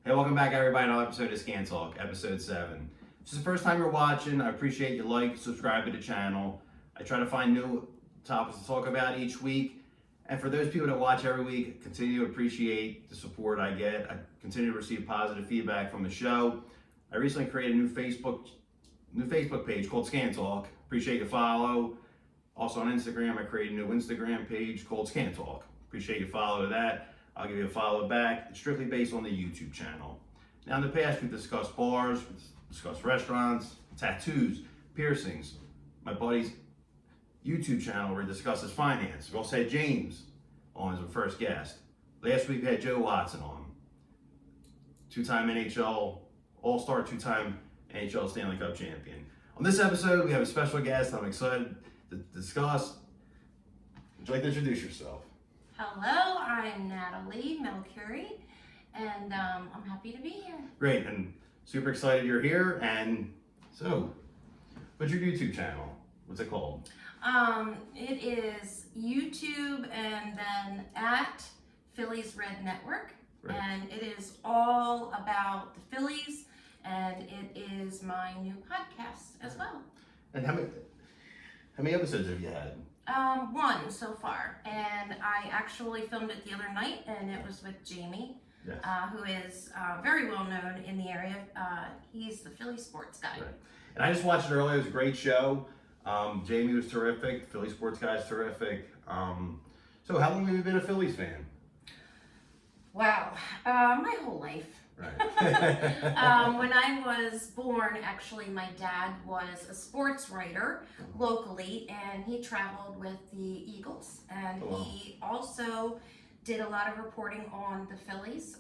Hey, welcome back everybody to another episode of Scan Talk, episode 7. If this is the first time you're watching, I appreciate you like, subscribe to the channel. I try to find new topics to talk about each week. And for those people that watch every week, I continue to appreciate the support I get. I continue to receive positive feedback from the show. I recently created a new Facebook page called Scan Talk. Appreciate your follow. Also on Instagram, I created a new Instagram page called Scan Talk. Appreciate you follow that. I'll give you a follow back. It's strictly based on the YouTube channel. Now in the past, we've discussed bars, we've discussed restaurants, tattoos, piercings. My buddy's YouTube channel where he discusses finance. We also had James on as a first guest. Last week we had Joe Watson on. Two-time NHL All-Star, two-time NHL Stanley Cup champion. On this episode, we have a special guest I'm excited to discuss. Would you like to introduce yourself? Hello, I'm Natalie Melcury, and I'm happy to be here. Great, and super excited you're here. And so, what's your YouTube channel? What's it called? It is YouTube and then at Phillies Red Network, Right. and it is all about the Phillies, and it is my new podcast as well. And how many episodes have you had? One so far, and I actually filmed it the other night, and it was with Jamie, Yes. who is very well known in the area. He's the Philly sports guy. Right. And I just watched it earlier. It was a great show. Jamie was terrific. Philly sports guy's terrific. So how long have you been a Phillies fan? Wow, my whole life. Right. When I was born, actually, my dad was a sports writer locally, and he traveled with the Eagles, and Oh, wow. he also did a lot of reporting on the Phillies.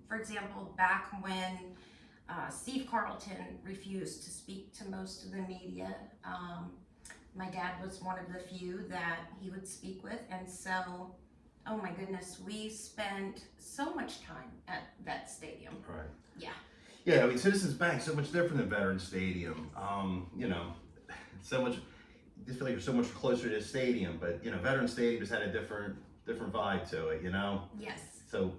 For example, back when Steve Carlton refused to speak to most of the media, my dad was one of the few that he would speak with, and so, oh my goodness, we spent so much time at that stadium. Right. Yeah. Yeah, I mean, Citizens Bank so much different than Veterans Stadium. You know, so much. I just feel like you're so much closer to the stadium, but you know, Veterans Stadium just had a different vibe to it. You know. Yes. So,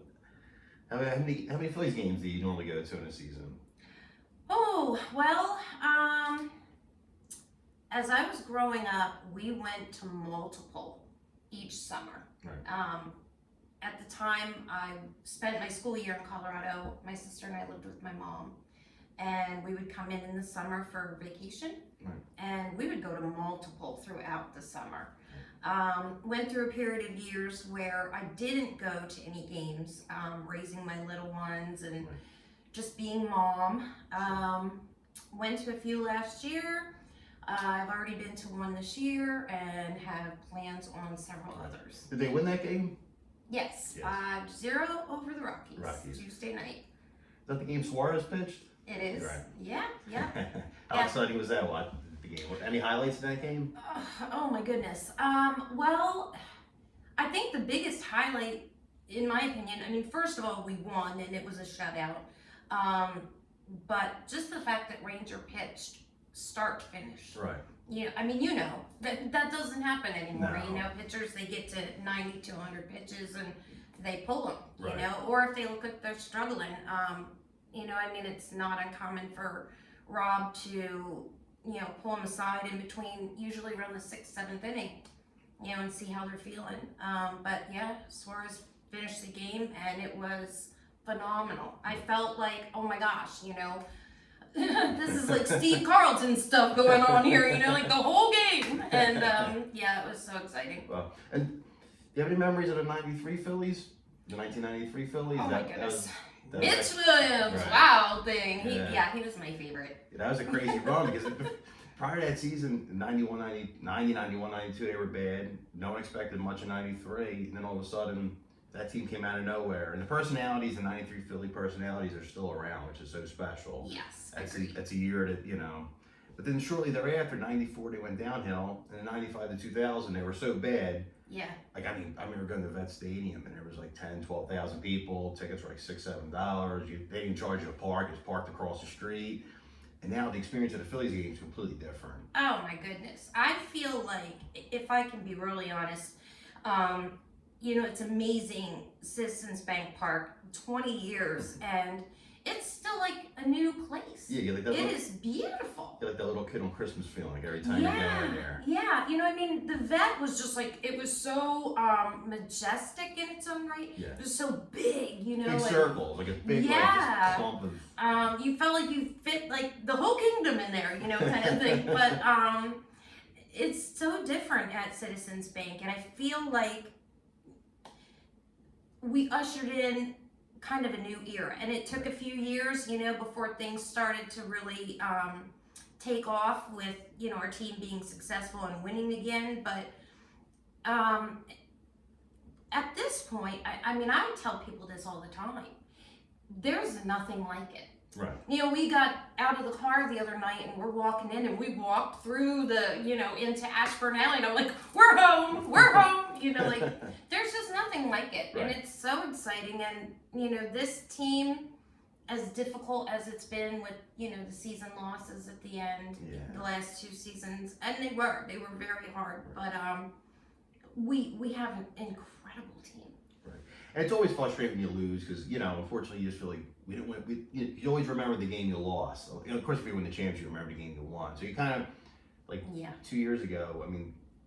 how many Phillies games do you normally go to in a season? Oh, well, as I was growing up, we went to multiple each summer. Right. At the time, I spent my school year in Colorado. My sister and I lived with my mom, and we would come in the summer for vacation, Right. and we would go to multiple throughout the summer. Went through a period of years where I didn't go to any games, raising my little ones and Right. just being mom. Went to a few last year. I've already been to one this year and have plans on several others. Did they win that game? Yes, Yes. 5-0 over the Rockies, Rockies. Tuesday night. Is that the game Suarez pitched? It is. Right. Yeah, yeah. How Yeah. exciting was that? What the game? Any highlights in that game? Oh my goodness. Well, I think the biggest highlight, in my opinion, I mean, first of all, we won and it was a shutout. But just the fact that Ranger pitched start to finish. Right. Yeah, I mean, you know, that doesn't happen anymore. No. You know, pitchers, they get to 90 to 100 pitches and they pull them, you Right. know, or if they look like they're struggling. You know, I mean, it's not uncommon for Rob to, you know, pull them aside in between, usually around the 6th, 7th inning, you know, and see how they're feeling. But yeah, Suarez finished the game and it was phenomenal. I felt like, oh my gosh, you know, this is like Steve Carlton stuff going on here, you know, like the whole game. And yeah, it was so exciting. Well, and do you have any memories of the '93 Phillies? The 1993 Phillies? Oh my goodness. that Mitch was, Williams, Right. wow thing. Yeah. He was my favorite. that was a crazy run because prior to that season, 91, 92, they were bad. No one expected much in 93. And then all of a sudden, that team came out of nowhere. And the personalities, the 93 Philly personalities are still around, which is so special. Yes, That's a year that, you know. But then shortly thereafter, 94, they went downhill. And in 95 to 2000, they were so bad. Yeah. Like, I mean, I remember going to Vet Stadium and there was like 10, 12,000 people. Tickets were like $6, $7. They didn't charge you to park. It's parked across the street. And now the experience of the Phillies game is completely different. Oh my goodness. I feel like, if I can be really honest, it's amazing. Citizens Bank Park, 20 years, and it's still like a new place. Yeah, you're like that. It is beautiful. You're like that little kid on Christmas feeling like every time you go in there. Yeah, the vet was just like, it was so majestic in its own right. Yeah. It was so big, Big circles, like a big like, just clump of. You felt like you fit like the whole kingdom in there, kind of thing. But it's so different at Citizens Bank, and I feel like we ushered in kind of a new era, and it took a few years, before things started to really take off with, our team being successful and winning again. But at this point, I tell people this all the time. There's nothing like it. Right. We got out of the car the other night and we're walking in, and we walked through the, into Ashburn Alley, and I'm like, we're home, like, there's just nothing like it. Right. And it's so exciting. And, this team, as difficult as it's been with, the season losses at the end, the last 2 seasons, and they were very hard, but we have an incredible team. Right. And it's always frustrating when you lose because, unfortunately you just feel like we didn't win. You always remember the game you lost. Of course, if you win the championship, you remember the game you won. So you kind of, like 2 years ago,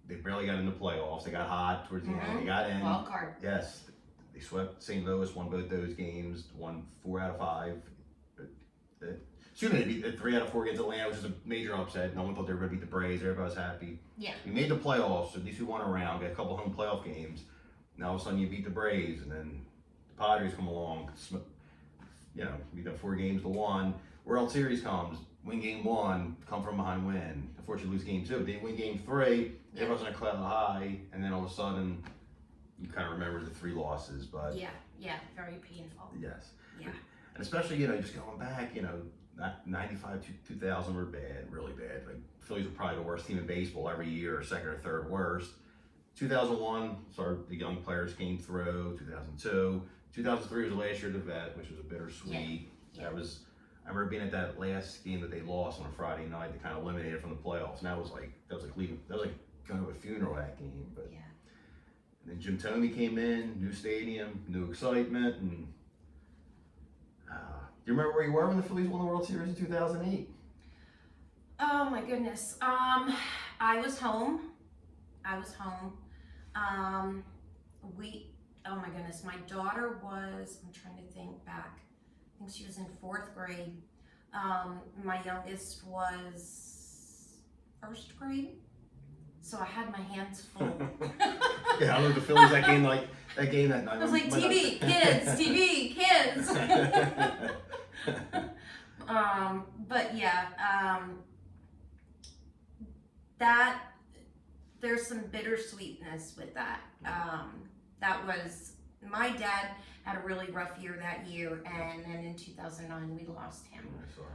they barely got into playoffs. They got hot towards the end. They got in. Wild card. Yes. They swept St. Louis, won both those games, won 4 out of 5. Soon they beat 3 out of 4 against Atlanta, which is a major upset. No one thought they were going to beat the Braves. Everybody was happy. Yeah. We made the playoffs, so at least we won a round, got a couple home playoff games. Now all of a sudden you beat the Braves, and then the Padres come along. We got 4 games to 1. World Series comes, win game 1, come from behind win. Unfortunately, lose game 2. They win game 3. Everyone's in a cloud high, and then all of a sudden, you kind of remember the 3 losses. But very painful. Yes. Yeah. And especially, just going back, 95 to 2000 were bad, really bad. Like Phillies were probably the worst team in baseball every year, second or third worst. 2001, the young players came through. 2002, 2003 was the last year of the vet, which was a bittersweet. Yeah. I remember being at that last game that they lost on a Friday night. They kind of eliminated from the playoffs, and that was like going to a funeral, that game. But and then Jim Thome came in, new stadium, new excitement, and do you remember where you were when the Phillies won the World Series in 2008? Oh my goodness. I was home. Oh my goodness, my daughter was, I'm trying to think back, I think she was in 4th grade. My youngest was 1st grade. So I had my hands full. Yeah, I remember the Phillies that game that night. I was like, TV, kids. But that, there's some bittersweetness with that. That was, my dad had a really rough year that year, and then in 2009 we lost him. Sorry.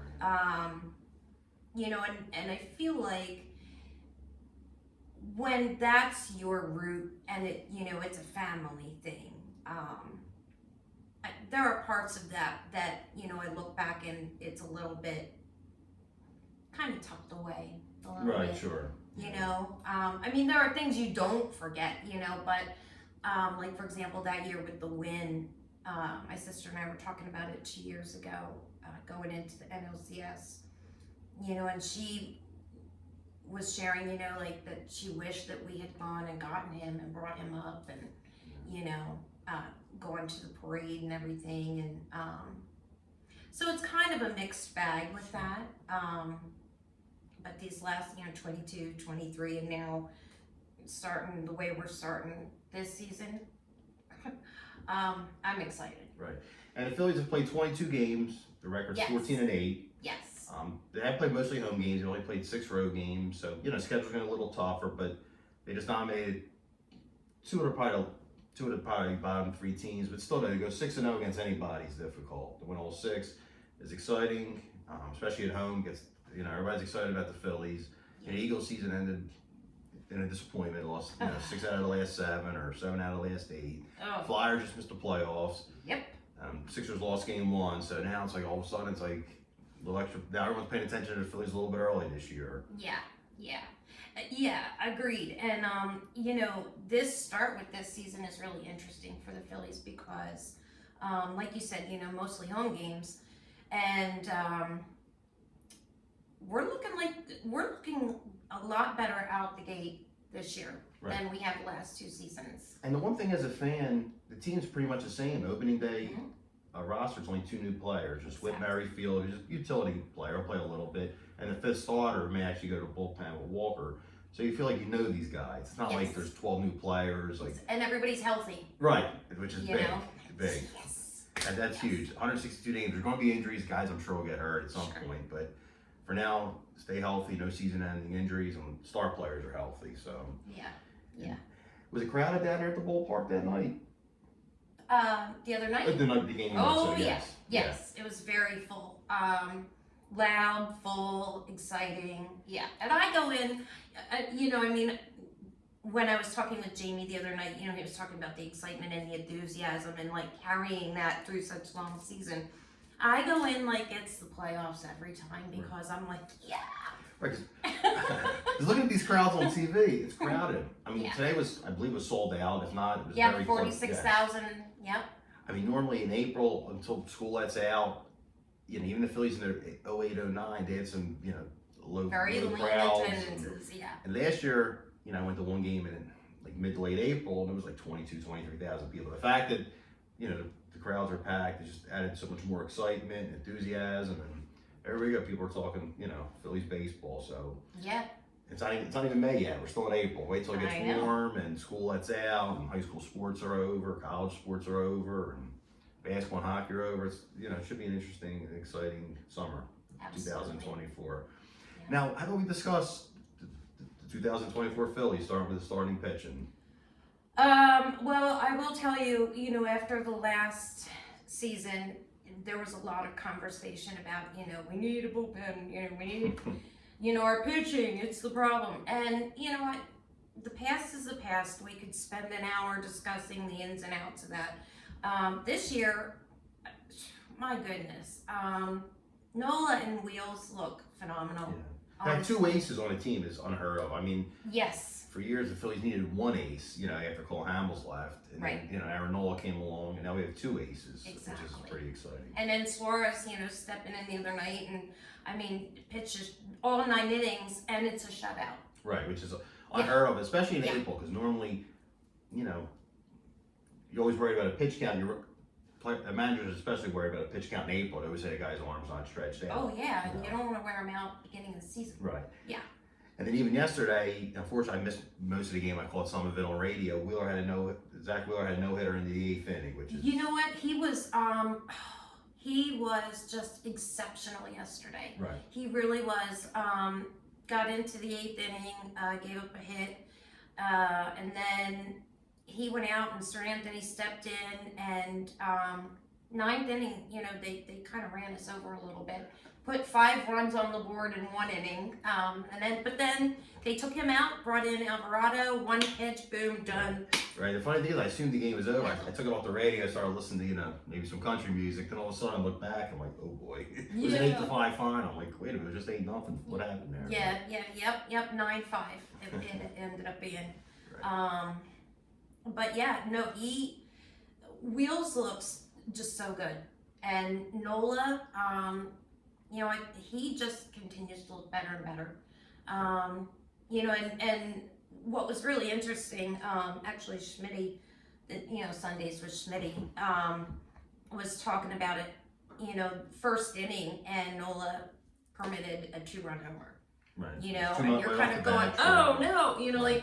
And I feel like when that's your root and it, it's a family thing, there are parts of that I look back and it's a little bit kind of tucked away a little bit. Right, sure. There are things you don't forget, but like for example, that year with the win, my sister and I were talking about it 2 years ago, going into the NLCS, and she was sharing, like that she wished that we had gone and gotten him and brought him up and, going to the parade and everything. And so it's kind of a mixed bag with that. But these last, 22, 23, and now starting the way we're starting this season, I'm excited. Right. And the Phillies have played 22 games. The record's 14-8. Yes. They have played mostly home games. They only played 6 road games. So, schedule's been a little tougher, but they just nominated two of the probably bottom 3 teams, but still, to go 6-0 against anybody is difficult. To win all 6 is exciting, especially at home. Everybody's excited about the Phillies. The Eagles season ended in a disappointment. Lost 6 out of the last 7 or 7 out of the last 8. Oh. Flyers just missed the playoffs. Yep. Sixers lost game 1, so now it's like all of a sudden it's like a little extra. Now everyone's paying attention to the Phillies a little bit early this year. Yeah. Yeah, agreed. And you know, this start with this season is really interesting for the Phillies because, like you said, you know, mostly home games, and we're looking a lot better out the gate this year Right. than we have the last 2 seasons. And the one thing as a fan, the team's pretty much the same. Opening day roster's only 2 new players. Just Whit Exactly. Merrifield, who's a utility player, will play a little bit, and the 5th starter may actually go to bullpen with Walker. So you feel like you know these guys. It's not like Yes. there's 12 new players, like And everybody's healthy. right, which is You big, know? big. Yes. And that's huge. 162 games. There's going to be injuries. Guys, I'm sure will get hurt at some Sure. point. But for now, stay healthy. No season-ending injuries, and star players are healthy. So Yeah. was it crowded down there at the ballpark that night? The other night. The night the game. Oh, so yes. yes. It was very full. Loud, full, exciting. Yeah. And I go in, you know, I mean, when I was talking with Jamie the other night, you know, he was talking about the excitement and the enthusiasm and like carrying that through such long season. I go in like it's the playoffs every time because I'm like, yeah. Right, because looking at these crowds on TV, it's crowded. I mean, Yeah. today was, I believe, was sold out. If not, it was Yeah, very close. 46,000. Yep. I mean, normally in April, until school lets out, you know, even the Phillies in their 08, 09, they had some, you know, low Very lean crowds. attendances. Yeah. And last year, you know, I went to one game in like mid to late April, and it was like 23,000 people. The fact that, you know, the crowds are packed, it just added so much more excitement, enthusiasm, and everywhere you go, people are talking, you know, Phillies baseball. So Yeah. it's not even May yet. We're still in April. Wait till it I gets know. warm and school lets out, and high school sports are over, college sports are over, and basketball and hockey are over. It's, you know, it should be an interesting and exciting summer, Absolutely. 2024. Yeah. Now, how about we discuss the 2024 Phillies, starting with the starting pitching? Well, I will tell you, you know, after the last season, there was a lot of conversation about, you know, we need a bullpen, you know, we need, you know, our pitching, it's the problem. And, you know what? The past is the past. We could spend an hour discussing the ins and outs of that. This year, my goodness, Nola and Wheels look phenomenal. Yeah. To have 2 aces on a team is unheard of. I mean, Yes. for years the Phillies needed 1 ace, you know, after Cole Hamels left. And Right. then, you know, Aaron Nola came along, and now we have 2 aces, which Exactly. is pretty exciting. And then Suarez, you know, stepping in the other night, and I mean, pitches all 9 innings, and it's a shutout. Right, which is unheard of, especially in Yeah. April, because normally, you know, you're always worried about a pitch count. Managers especially worry about a pitch count in April. They always say a guy's arm's not stretched out. Oh yeah, and No. you don't want to wear them out beginning of the season. Right. Yeah. And then even yesterday, unfortunately, I missed most of the game. I caught some of it on radio. Zach Wheeler had a no-hitter in the 8th inning, which is... You know what? He was just exceptional yesterday. Right. He really was. Got into the 8th inning, gave up a hit, and then he went out and Sir Anthony stepped in, and 9th inning, you know, they kind of ran us over a little bit. Put 5 runs on the board in 1 inning, but then they took him out, brought in Alvarado, 1 pitch, boom, done. Right. The funny thing is, I assumed the game was over. I took it off the radio, started listening to, you know, maybe some country music. Then all of a sudden, I look back, I'm like, oh boy, it was an Yeah. 8-5 final. I'm like, wait a minute, it was just 8-0. What happened there? Yep, 9-5. It ended up being. But yeah, no, Wheels looks just so good, and Nola, you know, he just continues to look better and better. You know, and what was really interesting, actually, Schmitty, you know, Sundays with Schmitty, was talking about it. You know, first inning, and Nola permitted a 2-run homer. Right. You know, Too and much you're right kind off of the going, bat, oh sure. no, you know, like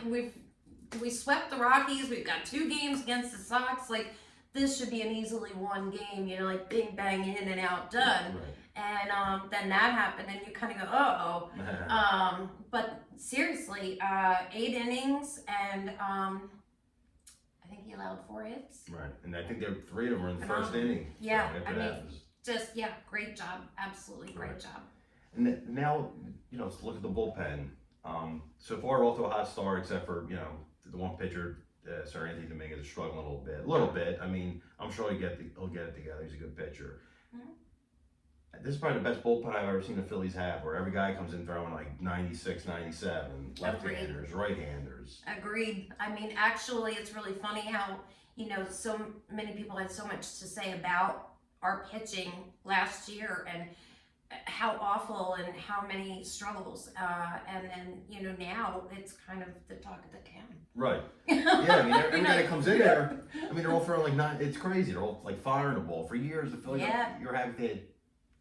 we swept the Rockies. We've got 2 games against the Sox. Like this should be an easily won game. You know, like bing bang in and out, done. Right. And then that happened, and you kind of go, uh-oh. But seriously, 8 innings, and I think he allowed 4 hits. Right, and I think there 3 of them were in the first Phenomenal. inning. Yeah, So after I that mean, was... Just, yeah, great job. Absolutely great Right. job. And now, you know, let's look at the bullpen. So far, off to a hot start, except for, you know, the one pitcher, Sir Anthony Dominguez, is struggling a little bit. I mean, I'm sure he'll get it together. He's a good pitcher. This is probably the best bullpen I've ever seen the Phillies have, where every guy comes in throwing like 96, 97, left-handers, right-handers. Agreed. I mean, actually, it's really funny how, so many people had so much to say about our pitching last year and how awful and how many struggles. And then, now it's kind of the talk of the town. Right. Yeah, I mean, every guy that comes in there, I mean, they're all throwing like it's crazy. They're all like firing the ball. For years, the Phillies, you're having they had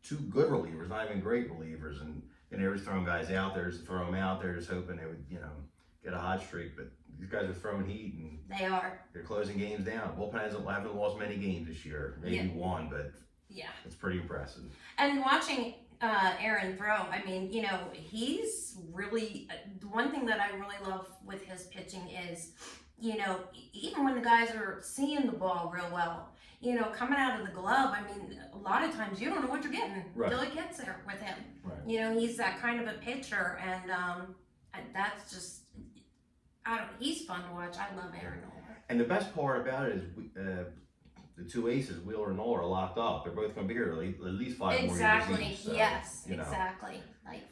two good relievers, not even great relievers, and they were throwing guys out there, just throw them out there, just hoping they would, get a hot streak. But these guys are throwing heat, and they're closing games down. Bullpen haven't lost many games this year, maybe one, but it's pretty impressive. And watching Aaron throw, I mean, he's really, one thing that I really love with his pitching is, even when the guys are seeing the ball real well, coming out of the glove, I mean, a lot of times you don't know what you're getting until it gets there with him. Right. He's that kind of a pitcher, and that's just, he's fun to watch. I love Aaron Nola. And the best part about it is the two aces, Wheeler and Nola, are locked up. They're both going to be here at least 5 more years each. So, yes, exactly. Like,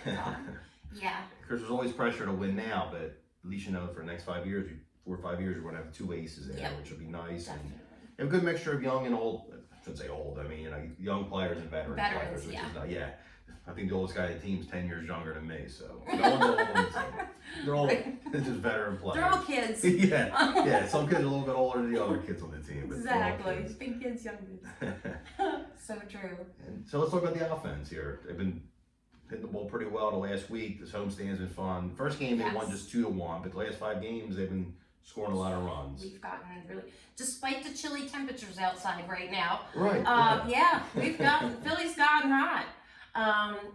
yeah. Because there's always pressure to win now, but at least for the next 5 years, 4 or 5 years, you're going to have 2 aces there, which will be nice. Definitely. And a good mixture of young and old. I shouldn't say old. I mean, young players and veteran players. Which is I think the oldest guy on the team is 10 years younger than me, so no one's old on the team. They're all just veteran players. They're all kids. yeah. Some kids are a little bit older than the other kids on the team. But exactly. Big kids, young kids. So true. And so let's talk about the offense here. They've been hitting the ball pretty well the last week. This homestand's been fun. First game they won just 2-1, but the last 5 games they've been scoring a lot of runs. We've gotten really, despite the chilly temperatures outside right now. Right. We've gotten, Philly's gotten hot.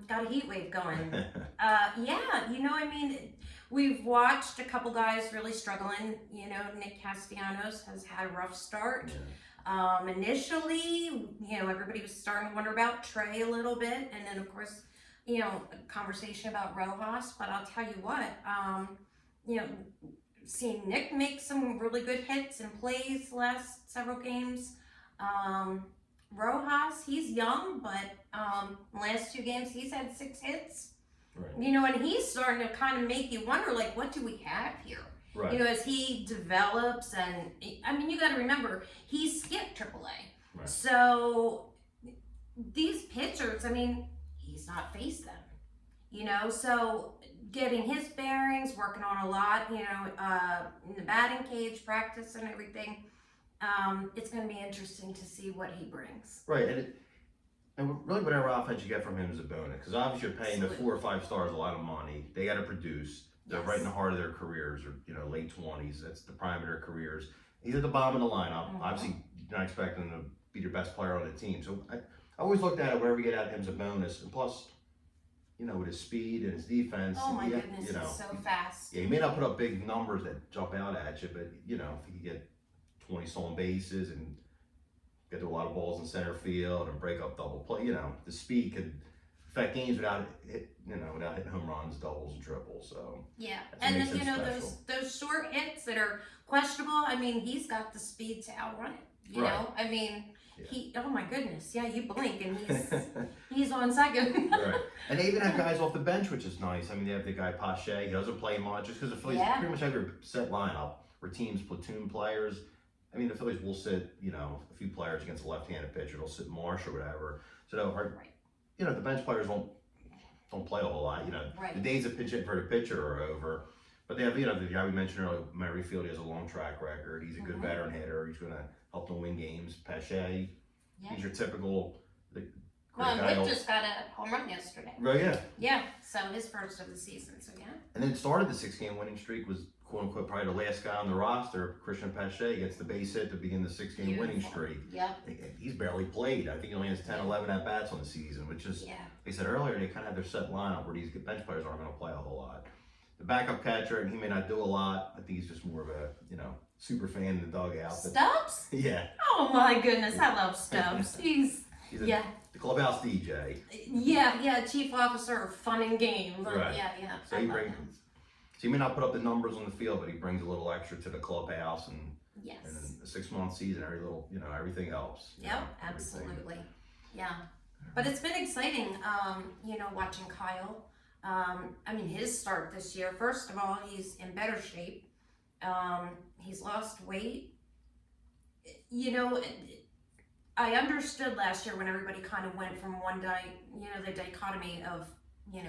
Got a heat wave going. I mean, we've watched a couple guys really struggling. Nick Castellanos has had a rough start. Initially, everybody was starting to wonder about Trey a little bit, and then of course, a conversation about Rojas. But I'll tell you what, seeing Nick make some really good hits and plays last several games. Rojas, he's young, but last 2 games he's had 6 hits. Right. And he's starting to kind of make you wonder, like, what do we have here? Right. As he develops, and I mean, you got to remember he skipped AAA. Right. So these pitchers, I mean, he's not faced them. So getting his bearings, working on a lot, in the batting cage, practice and everything. It's going to be interesting to see what he brings. Right, and really whatever offense you get from him is a bonus, because obviously you're paying the 4 or 5 stars a lot of money. They got to produce. They're right in the heart of their careers, or late 20s. That's the prime of their careers. He's at the bottom of the lineup. Obviously, you're not expecting him to be your best player on the team. So I always looked at it, whatever we get out of him is a bonus. And plus, with his speed and his defense. Oh my goodness, he's so fast. Yeah, he may not put up big numbers that jump out at you, but if he could get 20 stolen bases and get to a lot of balls in center field and break up double play, the speed could affect games without hitting home runs, doubles, and triples. So and then those short hits that are questionable. I mean, he's got the speed to outrun it. You know, I mean. He, oh my goodness, you blink and he's on second. Right. And they even have guys off the bench, which is nice. I mean, they have the guy Pache, he doesn't play much, just because the Phillies pretty much have their set lineup where teams platoon players. I mean, the Phillies will sit, a few players against a left-handed pitcher. They'll sit Marsh or whatever. So, the bench players don't play a whole lot. The days of pitch hit for the pitcher are over. But they have, the guy we mentioned earlier, Merrifield, he has a long track record. He's a good veteran hitter. He's going to help them win games. Pache, he's your typical. Well, Wick just got a home run yesterday. Right, yeah. So his first of the season, so And then started the 6-game winning streak, was quote unquote probably the last guy on the roster. Christian Pache gets the base hit to begin the 6-game winning streak. He's barely played. I think he only has 10, 11 at bats on the season, which is, they said earlier, they kind of have their set lineup where these bench players aren't going to play a whole lot. The backup catcher, and he may not do a lot. I think he's just more of a, super fan in the dugout. Stubbs? Yeah. Oh my goodness, I love Stubbs. He's the clubhouse DJ. Chief officer of fun and games. Right. So he may not put up the numbers on the field, but he brings a little extra to the clubhouse, and and in a 6-month season, everything helps. Absolutely. Yeah. But it's been exciting, watching Kyle. His start this year, first of all, he's in better shape. He's lost weight. You know, I understood last year when everybody kind of went from the dichotomy of,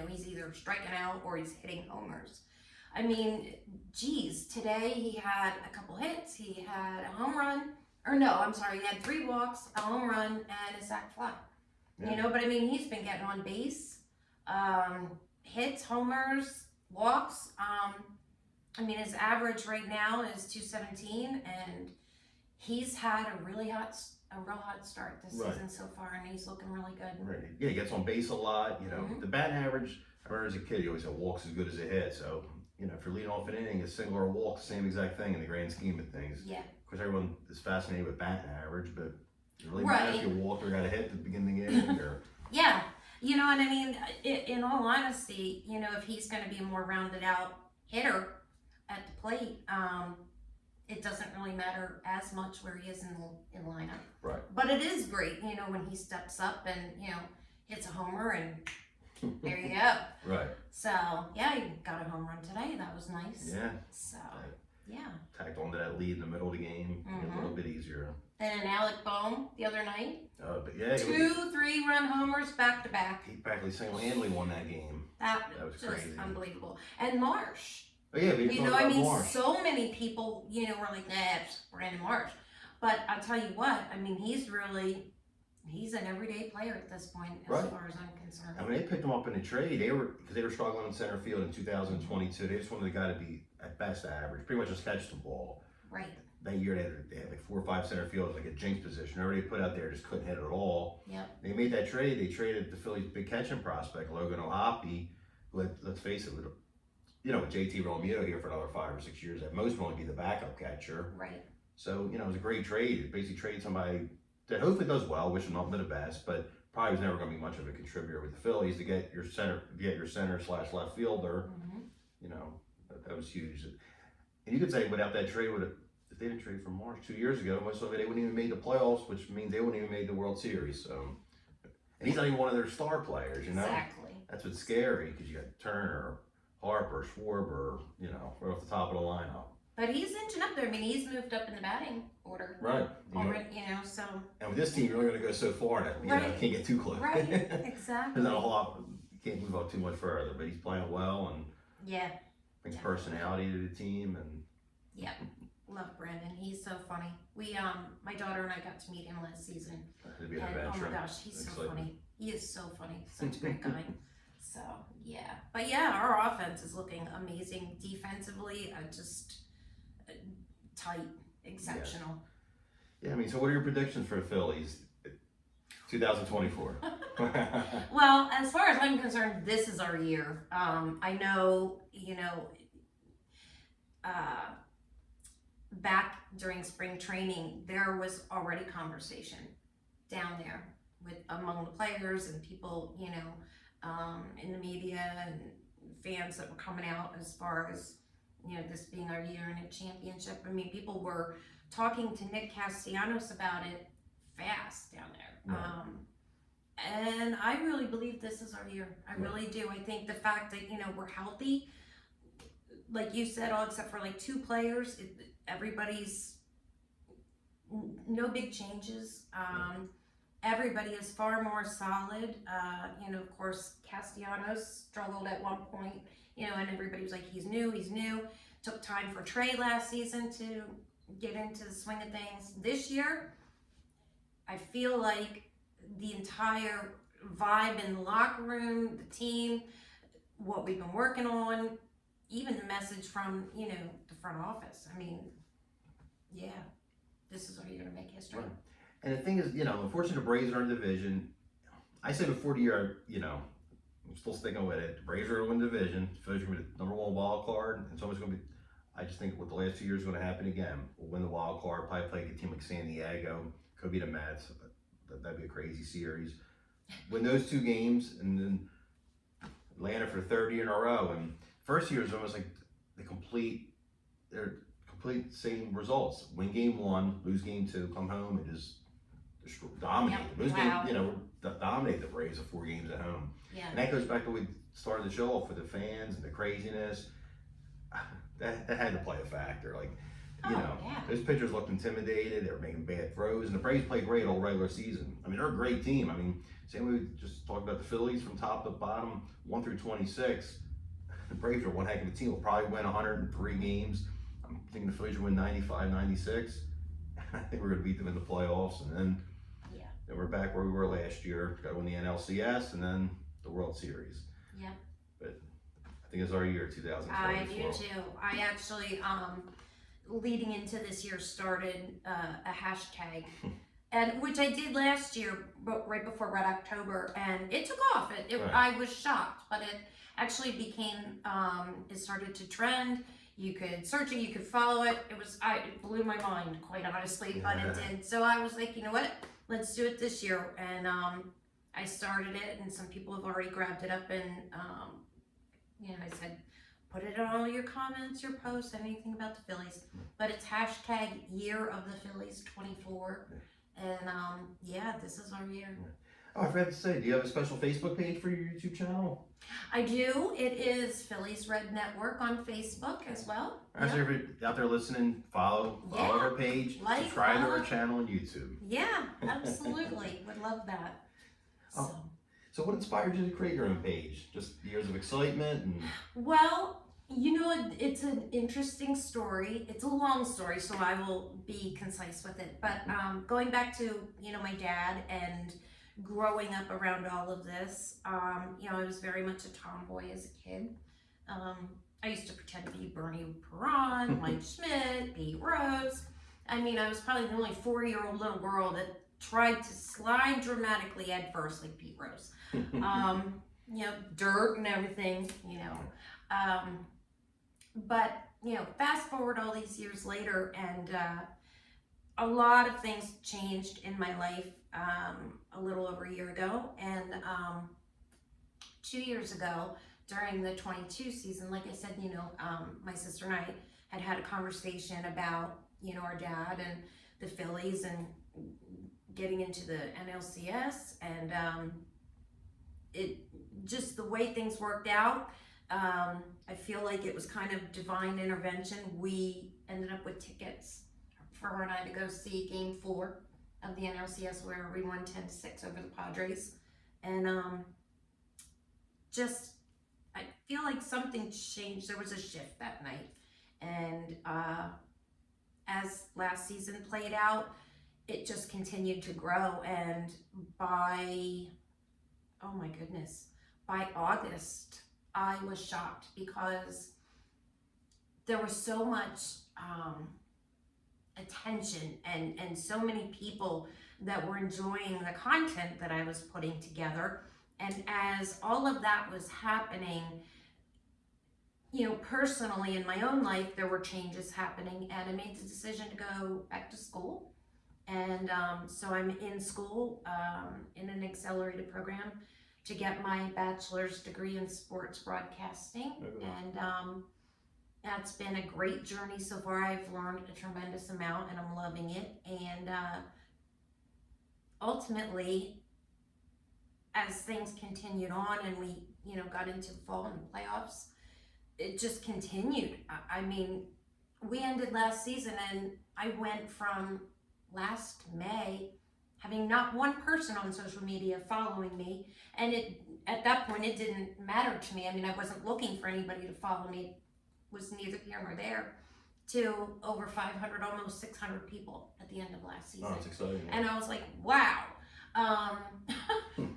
he's either striking out or he's hitting homers. Today he had a couple hits, he had a home run, he had 3 walks, a home run, and a sac fly. Yeah. But he's been getting on base, hits, homers, walks. His average right now is 217, and he's had a real hot start this season so far, and he's looking really good. Right. Yeah, he gets on base a lot. Mhm. The batting average. I remember as a kid, you always said walks as good as a hit. So if you're leading off an inning, a single or a walk, same exact thing in the grand scheme of things. Yeah. Of course, everyone is fascinated with batting average, but it really matters if you walked or got a hit at the beginning of the inning. Or Yeah. In all honesty, if he's going to be a more rounded out hitter at the plate, it doesn't really matter as much where he is in the lineup. Right. But it is great, when he steps up and, hits a homer, and there you go. Right. So, yeah, he got a home run today. That was nice. Yeah. So, yeah. Tacked onto that lead in the middle of the game, a little bit easier. And Alec Bohm the other night. But yeah, 2 3-run homers back to back. He practically single-handedly won that game. That was just crazy. Unbelievable. And Marsh. Oh yeah, Marsh. So many people, were like, nah, it's Brandon Marsh. But I'll tell you what, he's an everyday player at this point, as far as I'm concerned. They picked him up in a trade. Because they were struggling in center field in 2022. They just wanted the guy to be at best average, pretty much just catch the ball. Right. That year they had like 4 or 5 center fielders, like a jinx position. Everybody put out there just couldn't hit it at all. Yep. They made that trade. They traded the Phillies' big catching prospect, Logan O'Hoppe, who, let's face it, with JT Romeo here for another 5 or 6 years, at most will only be the backup catcher. Right. So, it was a great trade. It basically traded somebody that hopefully does well, wish him nothing but the best, but probably was never going to be much of a contributor with the Phillies to get your center/left fielder. Mm-hmm. That was huge. And you could say without that trade, if they didn't trade for Marsh 2 years ago, most of it they wouldn't even made the playoffs, which means they wouldn't even made the World Series. So, and he's not even one of their star players. Exactly. That's what's scary, because you got Turner, Harper, Schwarber, right off the top of the lineup. But he's inching up there. He's moved up in the batting order. Right. Already, so. And with this team, you're only going to go so far that you can't get too close. Right. Exactly. There's not a whole lot. You can't move up too much further. But he's playing well and brings personality to the team. And yeah, love Brandon. He's so funny. My daughter and I got to meet him last season. It'd be an adventure. Oh my gosh, he's so funny. He is so funny. Such a great guy. So yeah, but our offense is looking amazing defensively. Just tight, exceptional. Yeah, so what are your predictions for the Phillies 2024? Well, as far as I'm concerned, this is our year. I know, back during spring training, there was already conversation down there among the players and people, in the media and fans that were coming out, as far as this being our year in a championship. People were talking to Nick Castellanos about it fast down there. Right. And I really believe this is our year. I really do. I think the fact that, we're healthy, like you said, all except for like 2 players, everybody's, no big changes. Everybody is far more solid. Of course, Castellanos struggled at one point, and everybody was like, he's new. Took time for Trey last season to get into the swing of things. This year, I feel like the entire vibe in the locker room, the team, what we've been working on, even the message from, the front office. This is our year to make history. Right. And the thing is, unfortunately, the Braves are in the division. I said before the year, I'm still sticking with it. The Braves are going to win the division. The Phillies are going to be the #1 wild card, and so it's going to be. I just think what the last 2 years is going to happen again. We'll win the wild card, probably play a team like San Diego, could be the Mets. That'd be a crazy series. Win those 2 games, and then Atlanta for 30 in a row. And first year is almost like they're complete same results. Win game 1, lose game 2, come home. There's dominated. Yep. Those Wow. games, dominated the Braves of 4 games at home. Yeah. And that goes back to what we started the show off with the fans and the craziness. That had to play a factor. Like, Yeah. those pitchers looked intimidated. They were making bad throws, and the Braves played great all regular season. I mean, they're a great team. I mean, same way we just talked about the Phillies from top to bottom, 1 through 26. The Braves are one heck of a team. Will probably win 103 games. I'm thinking the Phillies will win 95, 96. I think we're going to beat them in the playoffs, and then we're back where we were last year. Got to win the NLCS and then the World Series. Yeah. But I think it's our year, 2024. I do too. I actually, leading into this year, started a hashtag, and which I did last year, but right before Red October, and it took off. Right. I was shocked, but it actually became. It started to trend. You could search it, you could follow it. It blew my mind, quite honestly, but it did. So I was like, you know what? Let's do it this year, and I started it, and some people have already grabbed it up, and I said, put it on all your comments, your posts, anything about the Phillies. But it's hashtag Year of the Phillies 24, and this is our year. Oh, I forgot to say, do you have a special Facebook page for your YouTube channel? I do. It is Phillies Red Network on Facebook as well. As everybody out there listening, follow her page, subscribe to her channel on YouTube. Yeah, absolutely. Would love that. So what inspired you to create your own page? Just years of excitement? Well, it's an interesting story. It's a long story, so I will be concise with it. But going back to, my dad and growing up around all of this, I was very much a tomboy as a kid. I used to pretend to be Bernie Perron, Mike Schmidt, Pete Rose. I mean, I was probably the only 4-year-old little girl that tried to slide dramatically head first like Pete Rose. Dirt and everything, But, fast forward all these years later, and a lot of things changed in my life a little over a year ago. And 2 years ago, during the 22 season, like I said, my sister and I had a conversation about, our dad and the Phillies and getting into the NLCS, and it just the way things worked out. I feel like it was kind of divine intervention. We ended up with tickets for her and I to go see Game 4 of the NLCS, where we won 10-6 over the Padres, and I feel like something changed. There was a shift that night, and as last season played out, it just continued to grow, and by August, I was shocked because there was so much attention and so many people that were enjoying the content that I was putting together. And as all of that was happening, personally in my own life, there were changes happening, and I made the decision to go back to school. And so I'm in school in an accelerated program to get my bachelor's degree in sports broadcasting. And that's been a great journey so far. I've learned a tremendous amount, and I'm loving it. And ultimately, as things continued on and we, got into the fall and the playoffs, it just continued. I mean, we ended last season, and I went from last May having not one person on social media following me, and at that point it didn't matter to me. I mean, I wasn't looking for anybody to follow me. It was neither here nor there, to over 500, almost 600 people at the end of last season. Oh, it's exciting. And I was like, wow.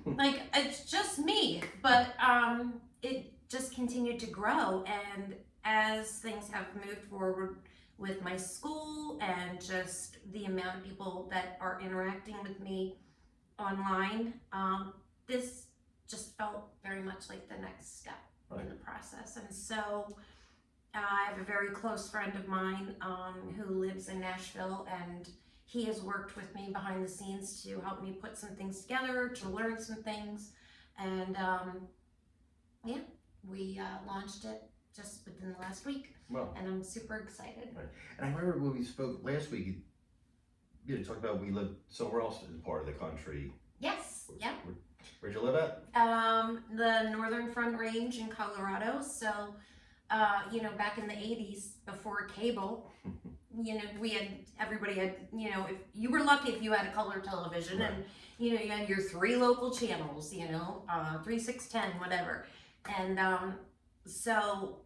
Like, it's just me, but it just continued to grow. And as things have moved forward with my school and just the amount of people that are interacting with me online, this just felt very much like the next step in the process. And so I have a very close friend of mine who lives in Nashville, and he has worked with me behind the scenes to help me put some things together, to learn some things. And we launched it just within the last week. Well, and I'm super excited. Right. And I remember when we spoke last week, you talked about we live somewhere else in part of the country. Yes, yep. Where'd you live at? The Northern Front Range in Colorado. So, back in the 80s, before cable, everybody had, if you were lucky if you had a color television, Right. and, you had your 3 local channels, 3, 6, 10, whatever. And, so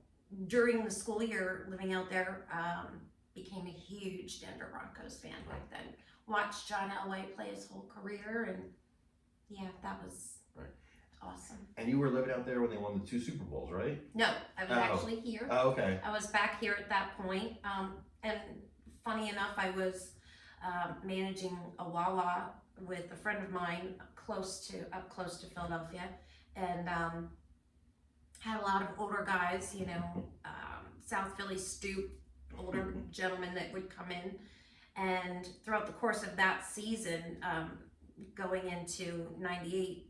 during the school year living out there, became a huge Denver Broncos fan back then. Watched John Elway play his whole career, and yeah, that was Right. awesome. And you were living out there when they won the 2 Super Bowls, right? No, I was actually here. Oh, okay. I was back here at that point. And funny enough, I was managing a Wawa with a friend of mine up close to Philadelphia, and had a lot of older guys, South Philly stoop, older gentlemen that would come in. And throughout the course of that season, going into 98,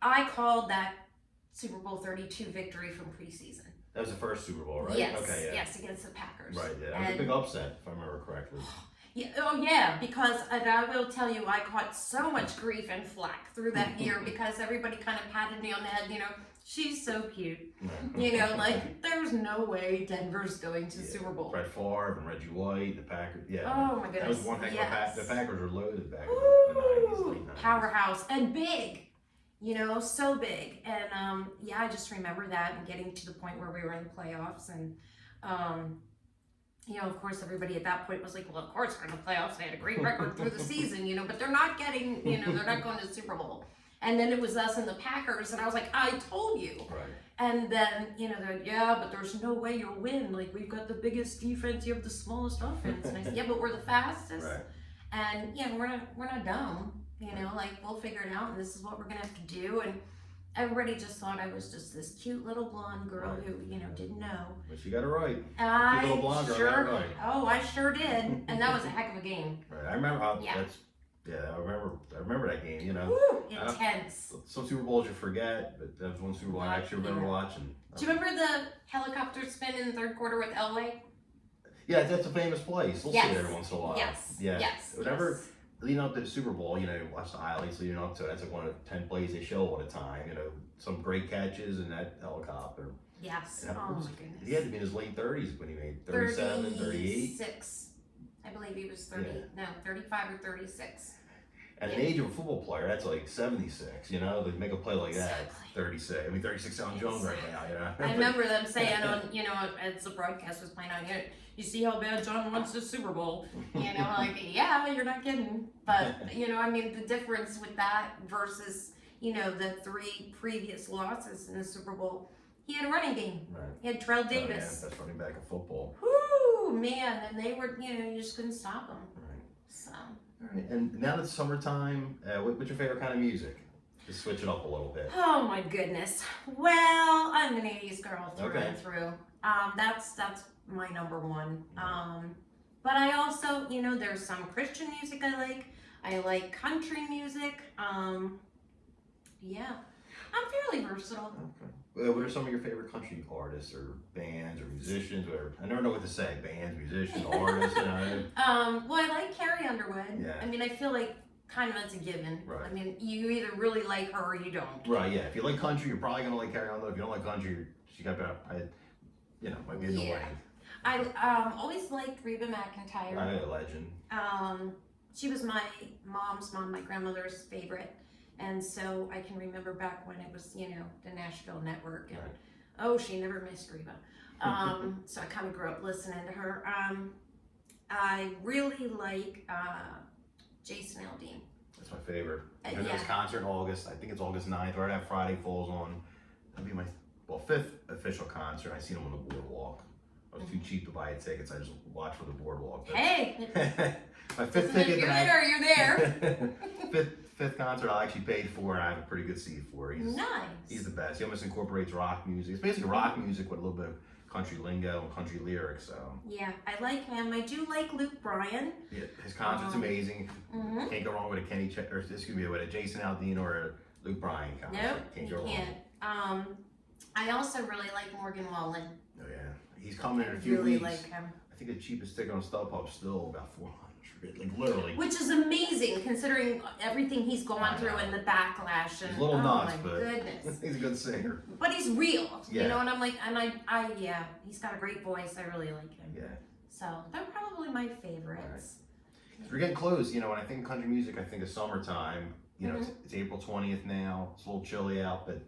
I called that Super Bowl 32 victory from preseason. That was the first Super Bowl, right? Yes, Okay, yeah. yes, against the Packers. Right, yeah. That was a big upset, if I remember correctly. Yeah, oh yeah, because and I will tell you, I caught so much grief and flack through that year because everybody kind of patted me on the head, she's so cute. There's no way Denver's going to the Super Bowl. Brett Favre and Reggie White, the Packers, yeah. Oh my goodness. That was one heck of a the Packers were loaded back in the 90s, late 90s. Powerhouse and big, so big. And I just remember that and getting to the point where we were in the playoffs, and of course everybody at that point was like, well, of course we're in the playoffs. They had a great record through the season, but they're not getting, they're not going to the Super Bowl. And then it was us and the Packers, and I was like, I told you. Right. And then, they're like, yeah, but there's no way you'll win. Like, we've got the biggest defense, you have the smallest offense. And I said, yeah, but we're the fastest. Right. And, we're not dumb. We'll figure it out, and this is what we're going to have to do. And everybody just thought I was just this cute little blonde girl who, didn't know. But you got it right. I little blonde girl, sure, got it right. Oh, I sure did. And that was a heck of a game. Right. I remember how Yeah. I remember that game, Woo, intense. Some Super Bowls you forget, but that was one Super Bowl I actually remember watching. Do you remember the helicopter spin in the third quarter with Elway? Yeah, that's a famous place. We'll see it every once in a while. Yes. Yeah. Yes. Whenever leading up to the Super Bowl, you watch the highlights leading up to it. That's like one of 10 plays they show all the time. Some great catches in that helicopter. Yes. And Oh my goodness. He had to be in his late 30s when he made 37, 38. 36. I believe he was 30. Yeah. No, 35 or 36. At an age of a football player, that's like 76, they make a play like that, Exactly. 36. I mean, 36 sounds young right now, I remember them saying as the broadcast was playing on here, you see how bad John wants the Super Bowl? Yeah, you're not kidding. But, the difference with that versus, the 3 previous losses in the Super Bowl, he had a running game. Right. He had Terrell Oh, yeah, Davis. that's running back in football. Whoo, man, and they were, you just couldn't stop them. Right. So. All right. And now that it's summertime, what's your favorite kind of music? Just switch it up a little bit. Oh my goodness. Well, I'm an 80s girl through Okay. and through. That's my number one. But I also, there's some Christian music I like. I like country music. Yeah. I'm fairly versatile. Okay. What are some of your favorite country artists or bands or musicians? Or I never know what to say. Bands, musicians, artists. Well, I like Carrie Underwood. Yeah. I mean, I feel like kind of that's a given. Right. I mean, you either really like her or you don't. Right. Yeah. If you like country, you're probably gonna like Carrie Underwood. If you don't like country, she got better. Might be annoying. Yeah. I always liked Reba McEntire. Right, a legend. She was my mom's mom, my grandmother's favorite. And so I can remember back when it was, the Nashville Network. And, Right. she never missed Reba. So I kind of grew up listening to her. I really like Jason Aldean. That's my favorite. Yeah. His concert in August. I think it's August 9th, right after Friday falls on. That'll be my 5th official concert. I seen him on the boardwalk. I was too cheap to buy tickets. I just watched for the boardwalk. But Hey! my 5th If ticket. you're there, you're there. fifth concert I actually paid for, and I have a pretty good seat for. He's Nice. the best. He almost incorporates rock music. It's basically rock music with a little bit of country lingo and country lyrics. So Yeah, I like him. I do like Luke Bryan. yeah, his concert's amazing. Mhm. Can't go wrong with a Jason Aldean or a Luke Bryan concert. Nope, Can't you go wrong. can't. I also really like Morgan Wallen. Oh yeah, he's coming in a few really weeks. like him. I think the cheapest ticket on StubHub is still about like literally. Which is amazing considering everything he's gone through and the backlash and He's a little nuts, my but goodness. he's a good singer. But he's real, Yeah. you know, and I'm like, and I yeah, he's got a great voice. I really like him. Yeah. So they're probably my favorites. We're getting close, you know, when I think country music, I think of summertime. You know, Mm-hmm. it's April 20th now. It's a little chilly out, but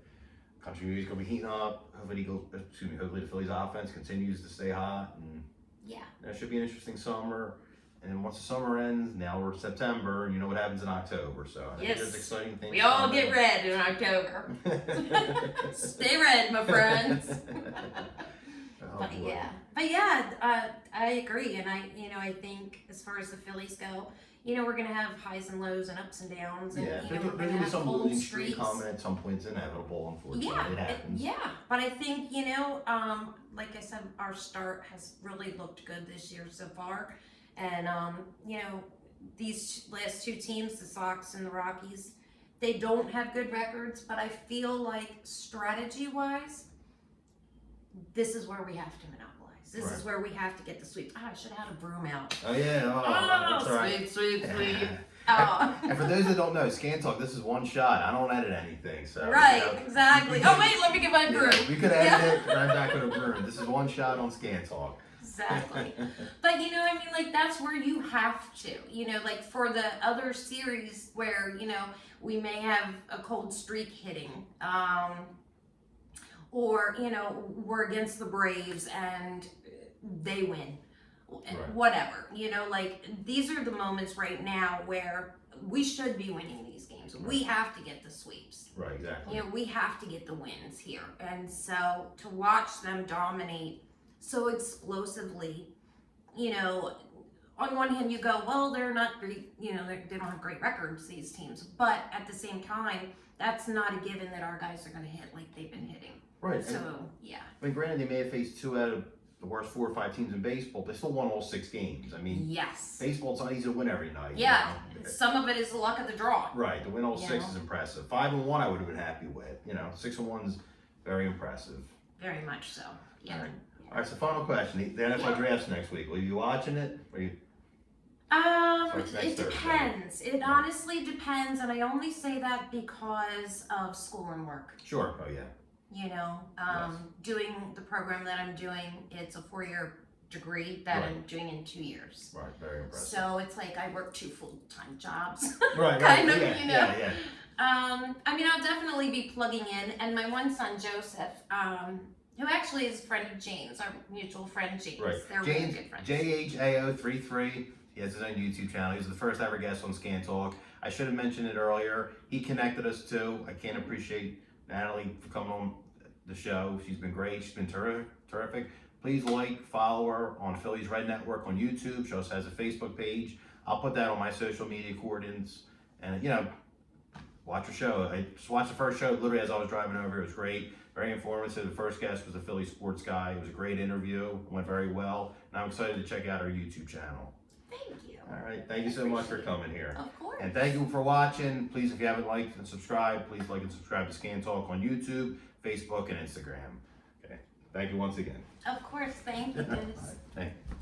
country music will be heating up. Hopefully the Phillies offense continues to stay hot, and Yeah. that should be an interesting summer. And once the summer ends, now we're September, and you know what happens in October. So I think there's exciting things. We all coming. get red in October. Stay red, my friends. Oh, But boy. I agree, and I think as far as the Phillies go, we're gonna have highs and lows and ups and downs, and Yeah, we're there's gonna gonna be have some cold losing streak streaks. coming at some point. It's inevitable, unfortunately. It happens. Yeah, but I think like I said, our start has really looked good this year so far, and these last two teams, the Sox and the Rockies, they don't have good records, but I feel like strategy-wise, this is where we have to monopolize. This is where we have to get the sweep. I should have had a broom out. Oh yeah, that's all right. Sweep. And for those that don't know, Scan Talk, this is one shot. I don't edit anything, so Right, exactly. Oh wait, let me get my broom. we could edit it right back with a broom. This is one shot on Scan Talk. Exactly. But like that's where you have to, like for the other series where, we may have a cold streak hitting, or, we're against the Braves and they win. Right. Whatever, like these are the moments right now where we should be winning these games. We have to get the sweeps. Right, exactly. We have to get the wins here. And so to watch them dominate so explosively, on one hand you go, well, they're not great, they don't have great records, these teams. But at the same time, that's not a given that our guys are going to hit like they've been hitting. Right. So, and, yeah. I mean, granted, they may have faced 2 out of the worst 4 or 5 teams in baseball, but they still won all 6 games. I mean, Yes. baseball's not easy to win every night. Yeah. You know? Some of it is the luck of the draw. Right, to win all 6 know? is impressive. 5-1, I would have been happy with. 6-1's very impressive. Very much so. Yeah. All right, so final question. The NFL draft's next week. Will you be watching it? Or you... It next depends. It honestly depends, and I only say that because of school and work. Sure. Oh, yeah. Doing the program that I'm doing, it's a 4-year degree that Right. I'm doing in 2 years. Right, very impressive. So it's like I work 2 full-time jobs. Right, kind of, yeah. I'll definitely be plugging in, and my one son, Joseph, who actually is a friend of James, our mutual friend James. Right. They're James, really good friends. JHAO33. He has his own YouTube channel. He was the first ever guest on Scan Talk. I should have mentioned it earlier. He connected us too. I can't appreciate Natalie for coming on the show. She's been great. She's been terrific. Please follow her on Phillies Red Network on YouTube. She also has a Facebook page. I'll put that on my social media coordinates. And, watch her show. I just watched the first show literally as I was driving over. It was great. Very informative. The first guest was a Philly sports guy. It was a great interview. It went very well. And I'm excited to check out our YouTube channel. Thank you. All right. Thank you so much for coming here. Of course. And thank you for watching. Please, if you haven't liked and subscribed, please like and subscribe to Scan Talk on YouTube, Facebook, and Instagram. Okay. Thank you once again. Of course. Thank you. All right. Thank you.